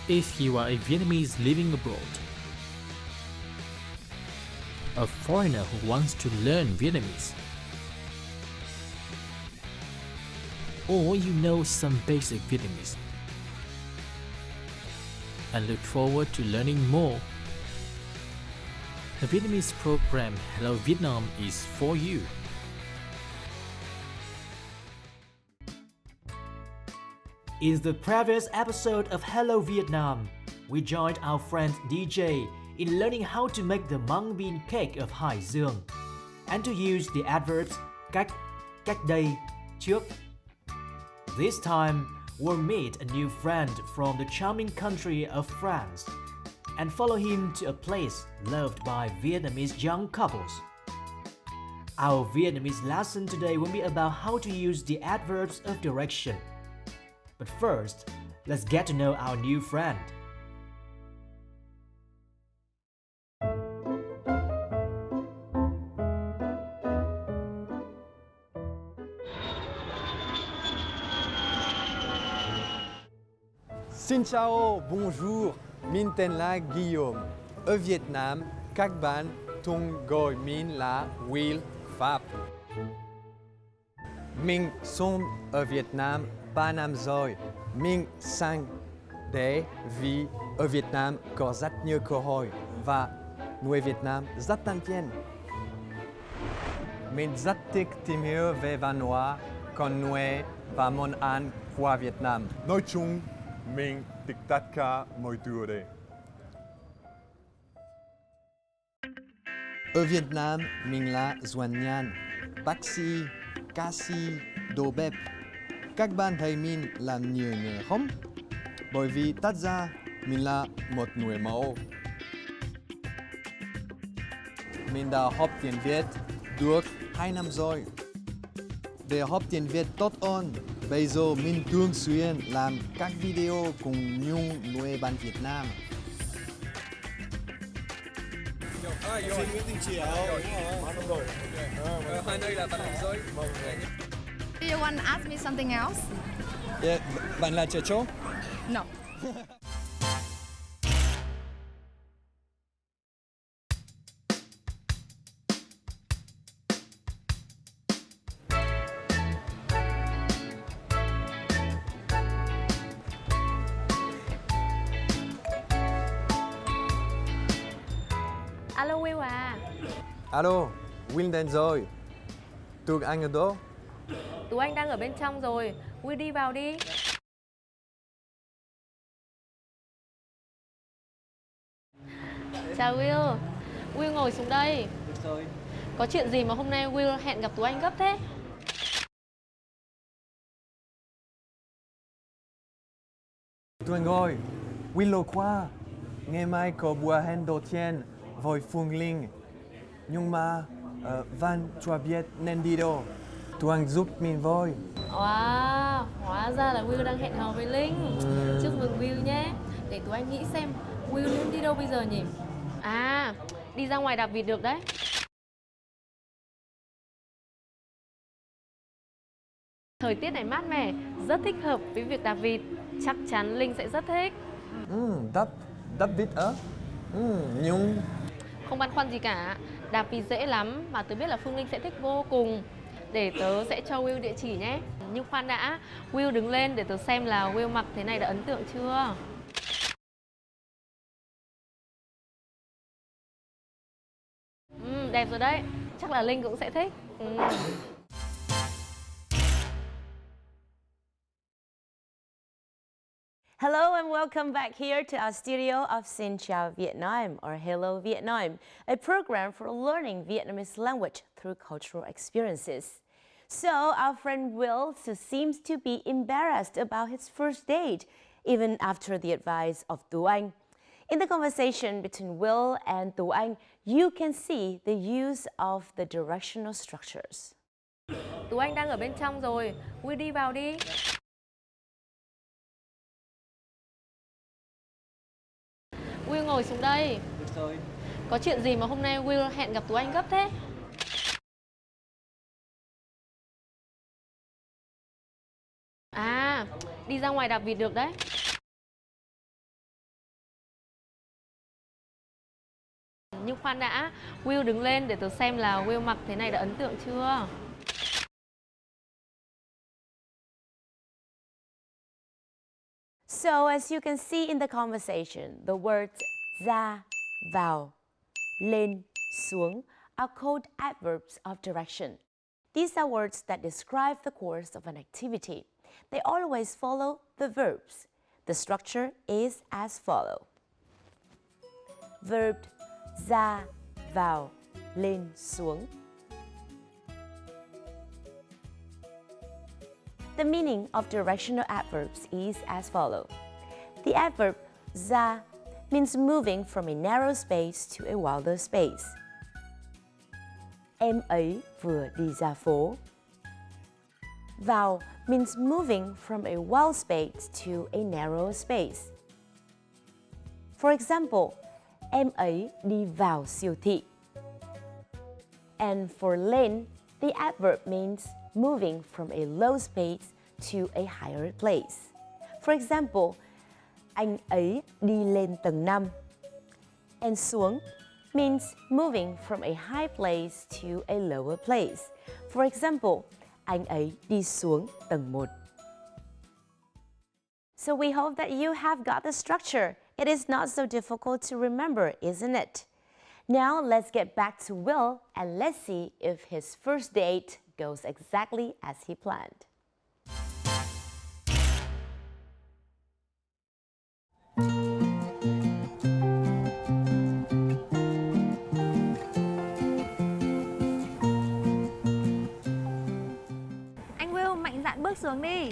If you are a Vietnamese living abroad, a foreigner who wants to learn Vietnamese, or you know some basic Vietnamese and look forward to learning more, the Vietnamese program Hello Vietnam is for you. In the previous episode of Hello Vietnam, we joined our friend DJ in learning how to make the mung bean cake of Hải Dương and to use the adverbs cách, cách đây, trước. This time, we'll meet a new friend from the charming country of France and follow him to a place loved by Vietnamese young couples. Our Vietnamese lesson today will be about how to use the adverbs of direction. But first, let's get to know our new friend. Xin chào, bonjour, mình tên là Guillaume. Ở Việt Nam, các bạn thường gọi mình là Will Pháp. Mình sống ở Việt Nam 3 năm rồi. Mình sang đây vì ở Việt Nam có rất nhiều cơ hội và người Việt Nam rất thân thiện. Mình rất thích tìm hiểu về văn hóa, con người và món ăn của Việt Nam. Nói chung, mình thích tất cả mọi thứ ở đây. Ở Việt Nam, mình là doanh nhân, bác sĩ, ca sĩ, đầu bếp. Các bạn thấy mình làm nhiều nghề không? Bởi vì thật ra mình là một người mẫu. Mình đã học tiếng Việt được 2 năm rồi. Để học tiếng Việt tốt hơn, bây giờ mình thường xuyên làm các video cùng những người bạn Việt Nam. Xin Nguyễn Đình Chiểu, đúng rồi. Hai nơi là bạn học rồi. Do you want to ask me something else? Yeah, bạn là trẻ trâu? No. Alo Will à, Alo, Will đến rồi. Tụi anh ở đâu? Tú Anh đang ở bên trong rồi, Will đi vào đi. Chào Will, Will ngồi xuống đây. Được rồi. Có chuyện gì mà hôm nay Will hẹn gặp Tú Anh gấp thế? Tụi anh ơi, Will lâu quá. Ngày mai có buổi hẹn đầu tiên với Phương Linh. Nhưng mà Văn chưa biết nên đi đâu. Tụi anh giúp mình với. Wow, hóa ra là Will đang hẹn hò với Linh. Chúc mừng Will nhé. Để Tú Anh nghĩ xem Will nên đi đâu bây giờ nhỉ? À, đi ra ngoài đạp vịt được đấy. Thời tiết này mát mẻ, rất thích hợp với việc đạp vịt. Chắc chắn Linh sẽ rất thích. Đáp vịt á? Nhưng... Không băn khoăn gì cả, đạp vịt dễ lắm mà tớ biết là Phương Linh sẽ thích vô cùng. Để tớ sẽ cho Will địa chỉ nhé. Nhưng khoan đã, Will đứng lên để tớ xem là Will mặc thế này đã ấn tượng chưa. Đẹp rồi đấy, chắc là Linh cũng sẽ thích. Hello and welcome back here to our studio of Xin Chào Vietnam or Hello Vietnam, a program for learning Vietnamese language through cultural experiences. So our friend Will seems to be embarrassed about his first date, even after the advice of Tú Anh. In the conversation between Will and Tú Anh, you can see the use of the directional structures. Tú Anh đang ở bên trong rồi, Will đi vào đi. Will ngồi xuống đây. Được rồi. Có chuyện gì mà hôm nay Will hẹn gặp Tú Anh gấp thế? À, đi ra ngoài đạp vịt được đấy. Nhưng khoan đã, Will đứng lên để tớ xem là Will mặc thế này đã ấn tượng chưa? So as you can see in the conversation, the words ra, vào, lên, xuống are called adverbs of direction. These are words that describe the course of an activity. They always follow the verbs. The structure is as follows. Verb ra, vào, lên, xuống. The meaning of directional adverbs is as follows. The adverb ra means moving from a narrow space to a wider space. Em ấy vừa đi ra phố. Vào means moving from a wide space to a narrow space. For example, em ấy đi vào siêu thị. And for lên, the adverb means moving from a low space to a higher place. For example, anh ấy đi lên tầng 5. And xuống means moving from a high place to a lower place. For example, anh ấy đi xuống tầng 1. So we hope that you have got the structure. It is not so difficult to remember, isn't it? Now let's get back to Will and let's see if his first date goes exactly as he planned. Anh Will, mạnh dạn bước xuống đi.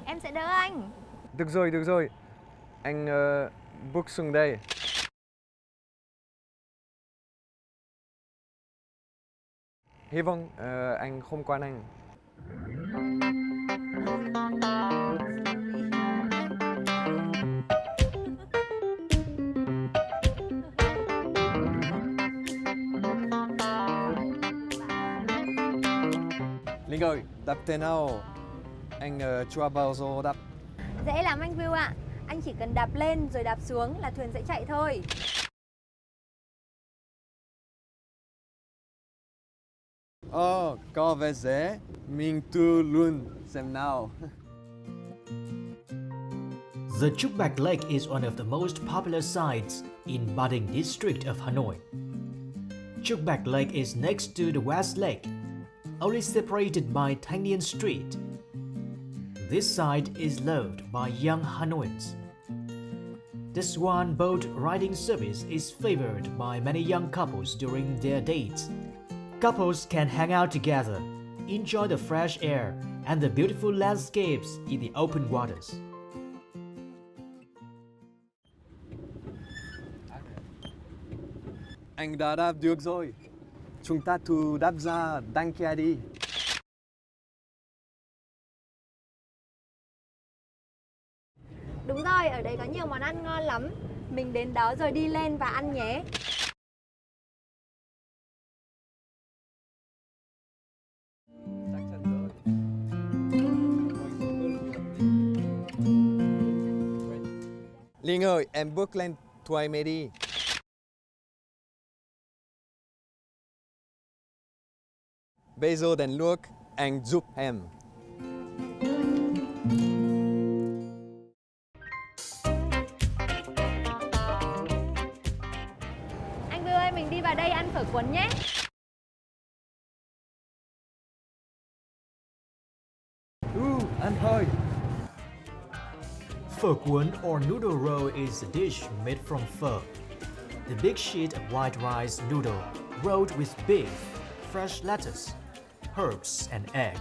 Em sẽ đỡ anh. Được rồi. Anh bước xuống đây. Hy vọng anh không quan anh. Linh ơi, đáp thế nào? Anh chưa bao giờ đáp. Dễ lắm anh Will ạ. Anh chỉ cần đạp lên rồi đạp xuống là thuyền sẽ chạy thôi. Có vẻ dễ. Mình thử luôn xem nào. The Trúc Bạch Lake is one of the most popular sites in Ba Đình district of Hanoi. Trúc Bạch Lake is next to the West Lake, only separated by Thanh Niên Street. This site is loved by young Hanoians. The Swan boat riding service is favored by many young couples during their dates. Couples can hang out together, enjoy the fresh air and the beautiful landscapes in the open waters. Anh đã đáp được rồi. Chúng ta thử đáp ra đằng kia đi. Đúng rồi, ở đây có nhiều món ăn ngon lắm. Mình đến đó rồi đi lên và ăn nhé. Linh ơi, em bước lên thoải mái đi. Bây giờ đến lúc anh giúp em. Anh Will ơi, mình đi vào đây ăn phở cuốn nhé. Ăn thôi. Phở cuốn or noodle roll is a dish made from phở. The big sheet of white rice noodle rolled with beef, fresh lettuce, herbs and egg.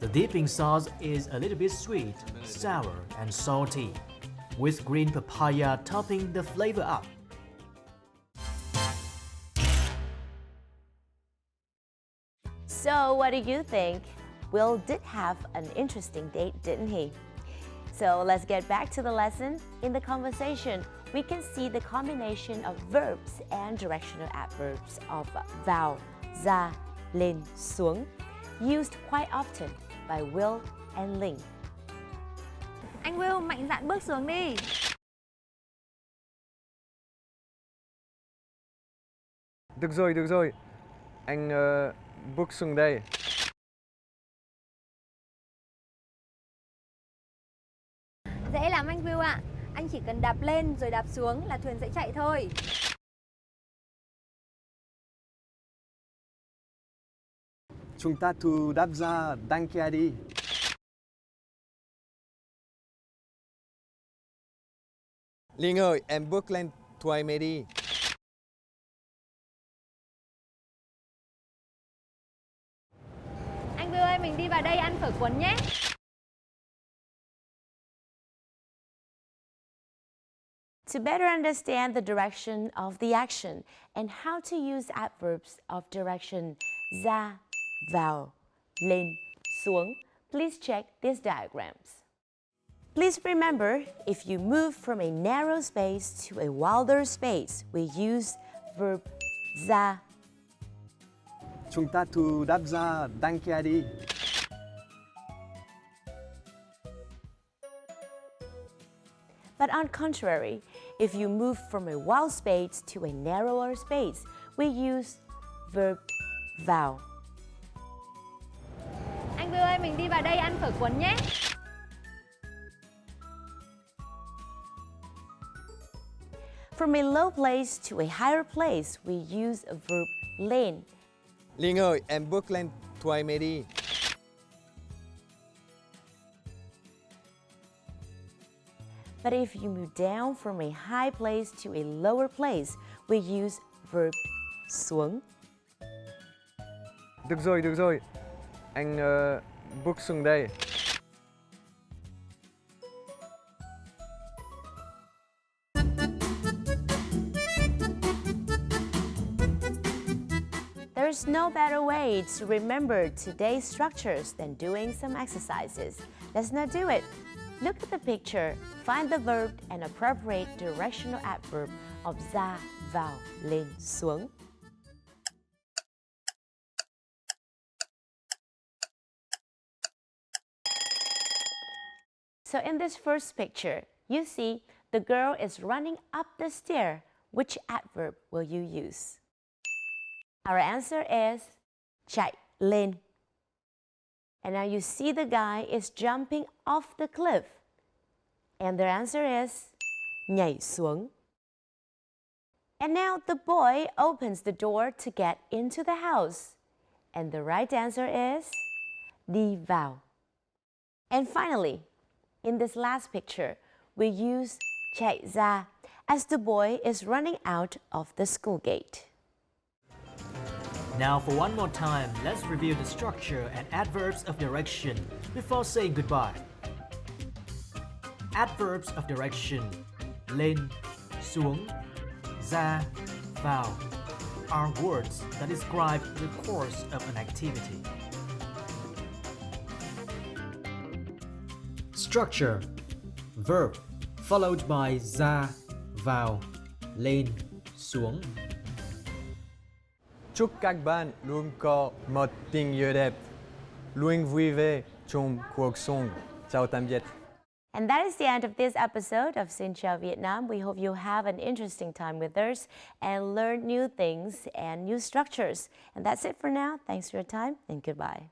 The dipping sauce is a little bit sweet, sour and salty, with green papaya topping the flavor up. So what do you think? Will did have an interesting date, didn't he? So let's get back to the lesson. In the conversation, we can see the combination of verbs and directional adverbs of vào, ra, lên, xuống, used quite often by Will and Linh. Anh Will mạnh dạn bước xuống đi. Được rồi. Anh bước xuống đây. Dễ lắm anh Will ạ. Anh chỉ cần đạp lên rồi đạp xuống là thuyền sẽ chạy thôi. Chúng ta thử đạp ra đằng kia đi. Linh ơi, em bước lên thoải mái đi. Anh Will ơi, mình đi vào đây ăn phở cuốn nhé. To better understand the direction of the action and how to use adverbs of direction ra, vào, lên, xuống, please check these diagrams. Please remember, if you move from a narrow space to a wilder space, we use verb ra. Chúng ta thử đạp ra đằng kia đi. But on contrary, if you move from a wild space to a narrower space, we use verb vào. Anh Will ơi, mình đi vào đây ăn phở cuốn nhé. From a low place to a higher place, we use a verb lên. Linh ơi, em bước lên thoải mái đi. But if you move down from a high place to a lower place, we use verb xuống. Được rồi. Anh bước xuống đây. There's no better way to remember today's structures than doing some exercises. Let's now do it. Look at the picture, find the verb and appropriate directional adverb of ra, vào, lên, xuống. So in this first picture, you see the girl is running up the stair. Which adverb will you use? Our answer is chạy lên. And now you see the guy is jumping off the cliff. And their answer is nhảy xuống. And now the boy opens the door to get into the house. And the right answer is đi vào. And finally, in this last picture, we use chạy ra as the boy is running out of the school gate. Now for one more time, let's review the structure and adverbs of direction before saying goodbye. Adverbs of direction lên, xuống, ra, vào are words that describe the course of an activity. Structure: verb followed by ra, vào, lên, xuống. Chúc các bạn luôn có một tình yêu đẹp, luôn vui vẻ trong cuộc sống. Chào tạm biệt. And that is the end of this episode of Xin Chào Vietnam. We hope you have an interesting time with us and learn new things and new structures. And that's it for now. Thanks for your time and goodbye.